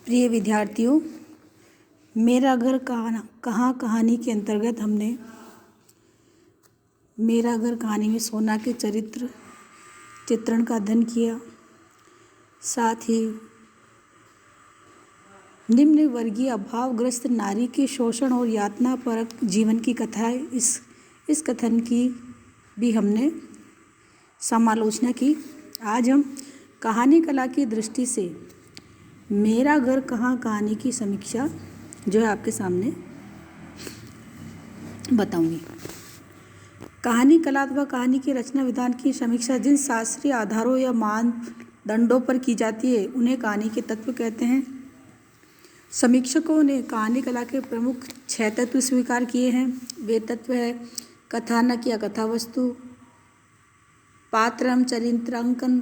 प्रिय विद्यार्थियों, मेरा घर कहाँ कहानी के अंतर्गत हमने मेरा घर कहानी में सोना के चित्रण का अध्ययन किया। साथ ही निम्न वर्गीय अभावग्रस्त नारी के शोषण और यातना परक जीवन की कथा इस कथन की भी हमने समालोचना की। आज हम कहानी कला की दृष्टि से मेरा घर कहाँ कहानी की समीक्षा जो है आपके सामने बताऊंगी। कहानी कला अथवा कहानी की रचना विधान की समीक्षा जिन शास्त्रीय आधारों या मानदंडों पर की जाती है उन्हें कहानी के तत्व कहते हैं। समीक्षकों ने कहानी कला के प्रमुख 6 तत्व स्वीकार किए हैं। वे तत्व है कथानक या कथा वस्तु, पात्र एवं चरित्रांकन,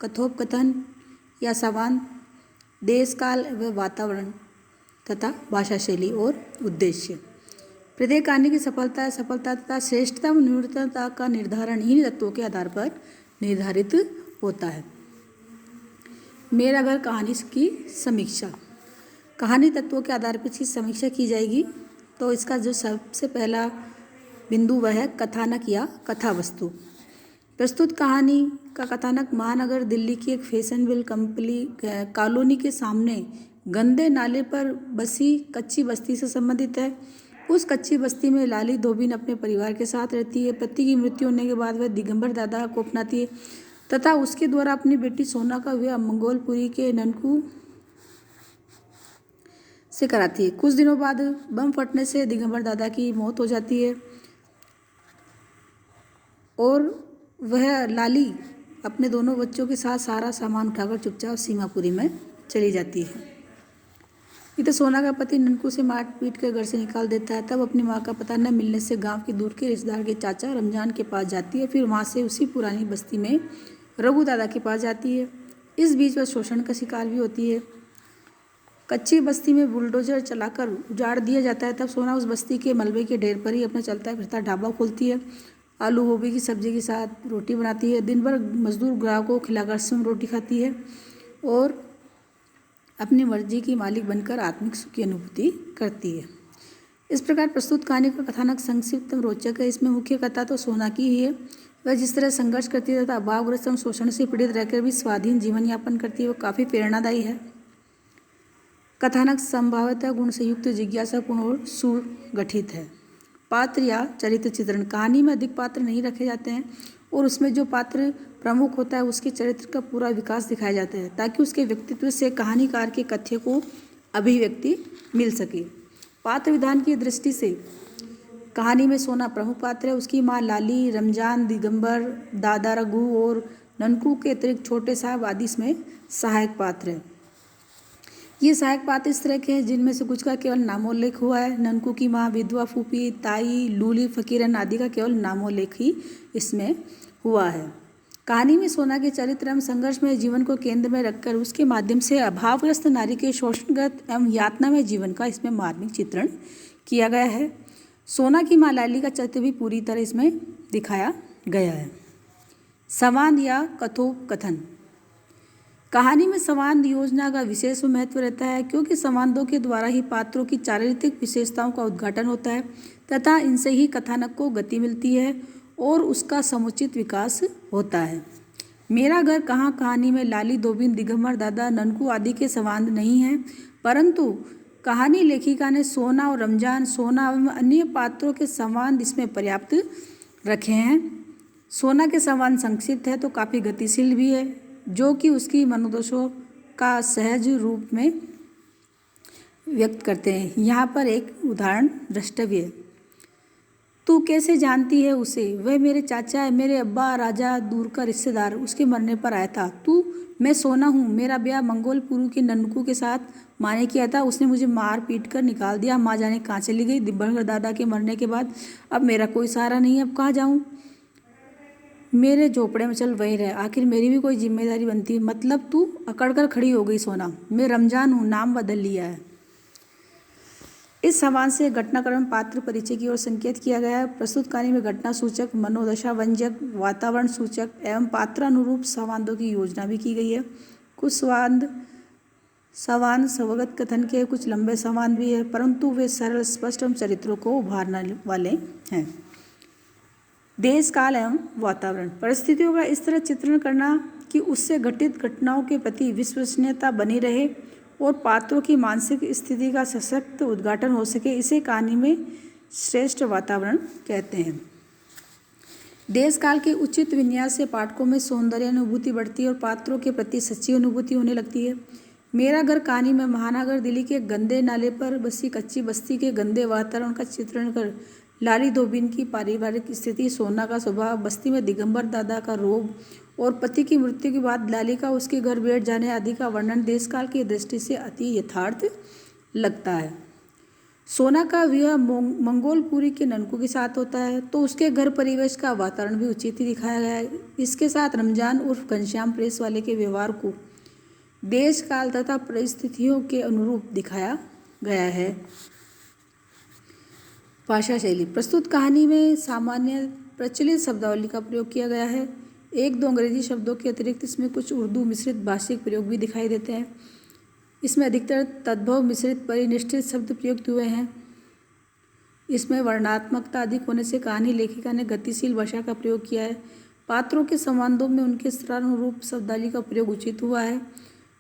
कथोपकथन या संवाद, देश काल व वातावरण तथा भाषा शैली और उद्देश्य। प्रत्येक कहानी की सफलता तथा श्रेष्ठता व न्यूनतमता का निर्धारण इन तत्वों के आधार पर निर्धारित होता है। मेरा घर कहानी की समीक्षा। कहानी तत्वों के आधार पर इसकी समीक्षा की जाएगी। तो इसका जो सबसे पहला बिंदु वह है कथानक या कथा वस्तु। प्रस्तुत कहानी का कथानक महानगर दिल्ली की एक फैशनेबल कॉलोनी के सामने गंदे नाले पर बसी कच्ची बस्ती से संबंधित है। उस कच्ची बस्ती में लाली धोबिन अपने परिवार के साथ रहती है। पति की मृत्यु होने के बाद वह दिगंबर दादा को अपनाती है तथा उसके द्वारा अपनी बेटी सोना का विवाह मंगोलपुरी के ननकू से कराती है। कुछ दिनों बाद बम फटने से दिगंबर दादा की मौत हो जाती है और वह लाली अपने दोनों बच्चों के साथ सारा सामान उठाकर चुपचाप सीमापुरी में चली जाती है। इधर सोना का पति ननकू से मार पीट कर घर से निकाल देता है। तब अपनी माँ का पता न मिलने से गांव के दूर के रिश्तेदार के चाचा रमजान के पास जाती है। फिर वहाँ से उसी पुरानी बस्ती में रघु दादा के पास जाती है। इस बीच वह शोषण का शिकार भी होती है। कच्ची बस्ती में बुलडोजर चलाकर उजाड़ दिया जाता है। तब सोना उस बस्ती के मलबे के ढेर पर ही अपना चलता फिरता ढाबा खोलती है। आलू गोभी की सब्जी के साथ रोटी बनाती है। दिन भर मजदूर ग्राहकों को खिलाकर स्वयं रोटी खाती है और अपनी मर्जी की मालिक बनकर आत्मिक सुख की अनुभूति करती है। इस प्रकार प्रस्तुत कहानी का कथानक संक्षिप्त एवं रोचक है। इसमें मुख्य कथा तो सोना की ही है। वह जिस तरह संघर्ष करती है तथा अभावग्रस्त एवं शोषण से पीड़ित रहकर भी स्वाधीन जीवन यापन करती है वो काफ़ी प्रेरणादायी है। कथानक संभाव्यतः गुण से युक्त, जिज्ञासापूर्ण और सुगठित है। पात्र या चरित्र चित्रण। कहानी में अधिक पात्र नहीं रखे जाते हैं और उसमें जो पात्र प्रमुख होता है उसके चरित्र का पूरा विकास दिखाया जाता है ताकि उसके व्यक्तित्व से कहानीकार के कथ्य को अभिव्यक्ति मिल सके। पात्र विधान की दृष्टि से कहानी में सोना प्रमुख पात्र है। उसकी माँ लाली, रमजान, दिगंबर, दादा रघु और ननकू के अतिरिक्त छोटे साहब आदि इसमें सहायक पात्र हैं। ये सहायक पात्र इस तरह के हैं जिनमें से कुछ का केवल नामोल्लेख हुआ है। ननकू की माँ, विधवा फूफी, ताई, लूली, फकीरन आदि का केवल नामोल्लेख ही इसमें हुआ है। कहानी में सोना के चरित्र एवं संघर्ष में जीवन को केंद्र में रखकर उसके माध्यम से अभावग्रस्त नारी के शोषणगत एवं यातना में जीवन का इसमें मार्मिक चित्रण किया गया है। सोना की माँ लाली का चरित्र भी पूरी तरह इसमें दिखाया गया है। संवाद या कथोपकथन। कहानी में संवाद योजना का विशेष महत्व रहता है क्योंकि संवादों के द्वारा ही पात्रों की चारित्रिक विशेषताओं का उद्घाटन होता है तथा इनसे ही कथानक को गति मिलती है और उसका समुचित विकास होता है। मेरा घर कहाँ कहानी में लाली धोबिन, दिगंबर दादा, ननकू आदि के संवाद नहीं हैं, परंतु कहानी लेखिका ने सोना और रमजान, सोना एवं अन्य पात्रों के संवाद इसमें पर्याप्त रखे हैं। सोना के संवाद संक्षिप्त है तो काफ़ी गतिशील भी है जो कि उसकी मनोदशा का सहज रूप में व्यक्त करते हैं। यहाँ पर एक उदाहरण द्रष्टव्य है। तू कैसे जानती है उसे? वह मेरे चाचा है, मेरे अब्बा राजा दूर का रिश्तेदार, उसके मरने पर आया था। मैं सोना हूँ, मेरा ब्याह मंगोलपुरी के ननकू के साथ माँ ने किया था। उसने मुझे मार पीट कर निकाल दिया। माँ जाने कहाँ चली गई। दिगंबर दादा के मरने के बाद अब मेरा कोई सहारा नहीं है। अब कहाँ जाऊँ? मेरे झोपड़े में चल वही रहे। आखिर मेरी भी कोई जिम्मेदारी बनती है। मतलब तू अकड़ कर खड़ी हो गई सोना। मैं रमजान हूँ, नाम बदल लिया है। इस संवाद से घटनाक्रम पात्र परिचय की ओर संकेत किया गया है। प्रस्तुत कहानी में घटना सूचक, मनोदशा व्यंजक, वातावरण सूचक एवं पात्रानुरूप संवादों की योजना भी की गई है। कुछ संवाद संवाद स्वगत कथन के कुछ लंबे संवाद भी है, परंतु वे सरल, स्पष्ट एवं चरित्रों को उभारने वाले हैं। देश, काल एवं वातावरण। परिस्थितियों का इस तरह चित्रण करना कि उससे घटित घटनाओं के प्रति विश्वसनीयता बनी रहे और पात्रों की मानसिक स्थिति का सशक्त उद्घाटन हो सके, इसे कहानी में श्रेष्ठ वातावरण कहते हैं। देश काल के उचित विन्यास से पाठकों में सौंदर्य अनुभूति बढ़ती है और पात्रों के प्रति सच्ची अनुभूति होने लगती है। मेरा घर कहानी में महानगर दिल्ली के गंदे नाले पर बसी कच्ची बस्ती के गंदे वातावरण का चित्रण कर लाली धोबिन की पारिवारिक स्थिति, सोना का स्वभाव, बस्ती में दिगंबर दादा का रोग और पति की मृत्यु के बाद लाली का उसके घर बैठ जाने आदि का वर्णन देशकाल की दृष्टि से अति यथार्थ लगता है। सोना का विवाह मंगोलपुरी के ननकू के साथ होता है, तो उसके घर परिवेश का वातावरण भी उचित ही दिखाया गया है। इसके साथ रमजान उर्फ घनश्याम प्रेस वाले के व्यवहार को देश काल तथा परिस्थितियों के अनुरूप दिखाया गया है। भाषा शैली। प्रस्तुत कहानी में सामान्य प्रचलित शब्दावली का प्रयोग किया गया है। एक दो अंग्रेजी शब्दों के अतिरिक्त इसमें कुछ उर्दू मिश्रित भाषिक प्रयोग भी दिखाई देते हैं। इसमें अधिकतर तद्भव मिश्रित परिनिष्ठित शब्द प्रयुक्त हुए हैं। इसमें वर्णात्मकता अधिक होने से कहानी लेखिका ने गतिशील भाषा का प्रयोग किया है। पात्रों के संवादों में उनके स्तरानुरूप शब्दावली का प्रयोग उचित हुआ है।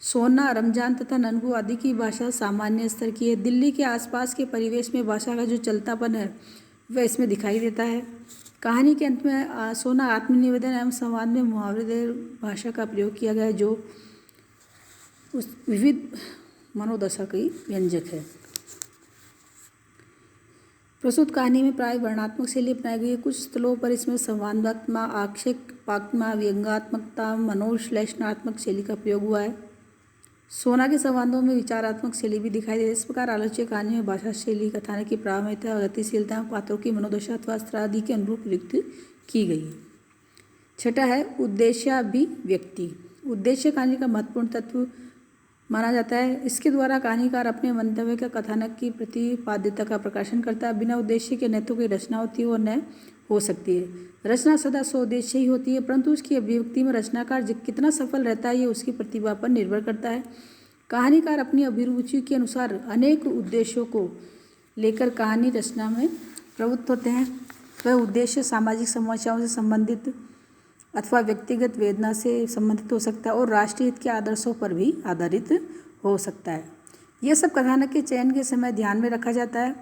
सोना, रमजान तथा ननकू आदि की भाषा सामान्य स्तर की है। दिल्ली के आसपास के परिवेश में भाषा का जो चलतापन है वह इसमें दिखाई देता है। कहानी के अंत में सोना आत्मनिवेदन एवं संवाद में मुहावरेदार भाषा का प्रयोग किया गया है, जो उस विविध मनोदशा की व्यंजक है। प्रस्तुत कहानी में प्राय वर्णात्मक शैली अपनाई गई है। कुछ स्थलों पर इसमें संवादात्मक, आक्षेपात्मक, व्यंग्यात्मकता, मनोविश्लेषणात्मक शैली का प्रयोग हुआ है। सोना के संवादों में विचारात्मक शैली भी दिखाई दे रही है। इस प्रकार आलोच्य कहानी में भाषा शैली कथानक की प्रामाणिकता, गतिशीलता, पात्रों की मनोदशा अथवा स्तर आदि के अनुरूप प्रयुक्त की गई है। छठा है उद्देश्याभिव्यक्ति। उद्देश्य कहानी का महत्वपूर्ण तत्व माना जाता है। इसके द्वारा कहानीकार अपने मंतव्य का कथानक की प्रतिपाद्यता का प्रकाशन करता है। बिना उद्देश्य के न तो कोई रचना होती है और न हो सकती है। रचना सदा स्वउद्देश्य ही होती है, परंतु उसकी अभिव्यक्ति में रचनाकार कितना सफल रहता है ये उसकी प्रतिभा पर निर्भर करता है। कहानीकार अपनी अभिरुचि के अनुसार अनेक उद्देश्यों को लेकर कहानी रचना में प्रवृत्त होते हैं। वह उद्देश्य सामाजिक समस्याओं से संबंधित अथवा व्यक्तिगत वेदना से संबंधित हो सकता है और राष्ट्रीय हित के आदर्शों पर भी आधारित हो सकता है। यह सब कथानक के चयन के समय ध्यान में रखा जाता है।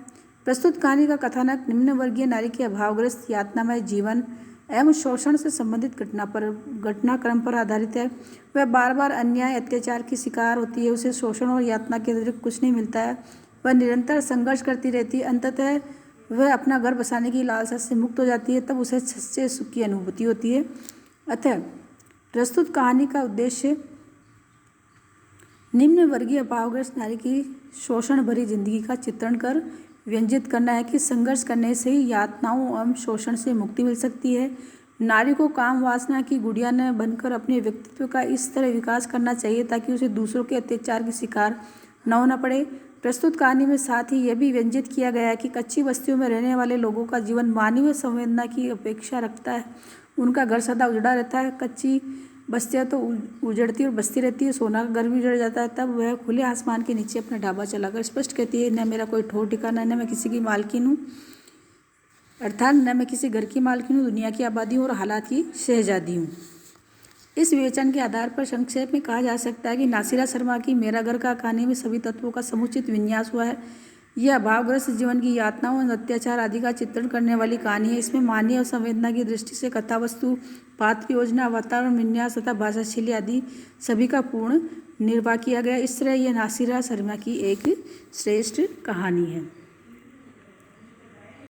प्रस्तुत कहानी का कथानक निम्न वर्गीय नारी के अभावग्रस्त यातनामय जीवन एवं शोषण से संबंधित घटनाक्रम पर आधारित है। वह बार बार अन्याय, अत्याचार की शिकार होती है। उसे शोषण और यातना के अतिरिक्त कुछ नहीं मिलता है। वह निरंतर संघर्ष करती रहती है। अंततः वह अपना घर बसाने की लालसा से मुक्त हो जाती है, तब उसे सच्चे सुख की अनुभूति होती है। अतः प्रस्तुत कहानी का उद्देश्य निम्न वर्गीय अभावग्रस्त नारी की शोषण भरी जिंदगी का चित्रण कर व्यंजित करना है कि संघर्ष करने से ही यातनाओं एवं शोषण से मुक्ति मिल सकती है। नारी को काम वासना की गुड़िया न बनकर अपने व्यक्तित्व का इस तरह विकास करना चाहिए ताकि उसे दूसरों के अत्याचार की शिकार न होना पड़े। प्रस्तुत कहानी में साथ ही यह भी व्यंजित किया गया है कि कच्ची बस्तियों में रहने वाले लोगों का जीवन मानवीय संवेदना की अपेक्षा रखता है। उनका घर सदा उजड़ा रहता है। कच्ची बस्तियाँ तो उजड़ती और बसती रहती है। सोना का घर भी उजड़ जाता है, तब वह खुले आसमान के नीचे अपना ढाबा चलाकर स्पष्ट कहती है, न मेरा कोई ठौर ठिकाना, न मैं किसी की मालकिन हूँ, अर्थात न मैं किसी घर की मालकिन हूँ, दुनिया की आबादी हूँ और हालात की शहजादी हूँ। इस विवेचन के आधार पर संक्षेप में कहा जा सकता है कि नासिरा शर्मा की मेरा घर का कहानी में सभी तत्वों का समुचित विन्यास हुआ है। यह अभावग्रस्त जीवन की यातनाओं और अत्याचार आदि का चित्रण करने वाली कहानी है। इसमें मानवीय संवेदना की दृष्टि से कथावस्तु, पात्र योजना, वातावरण विन्यास तथा भाषा शैली आदि सभी का पूर्ण निर्वाह किया गया। इस तरह यह नासिरा शर्मा की एक श्रेष्ठ कहानी है।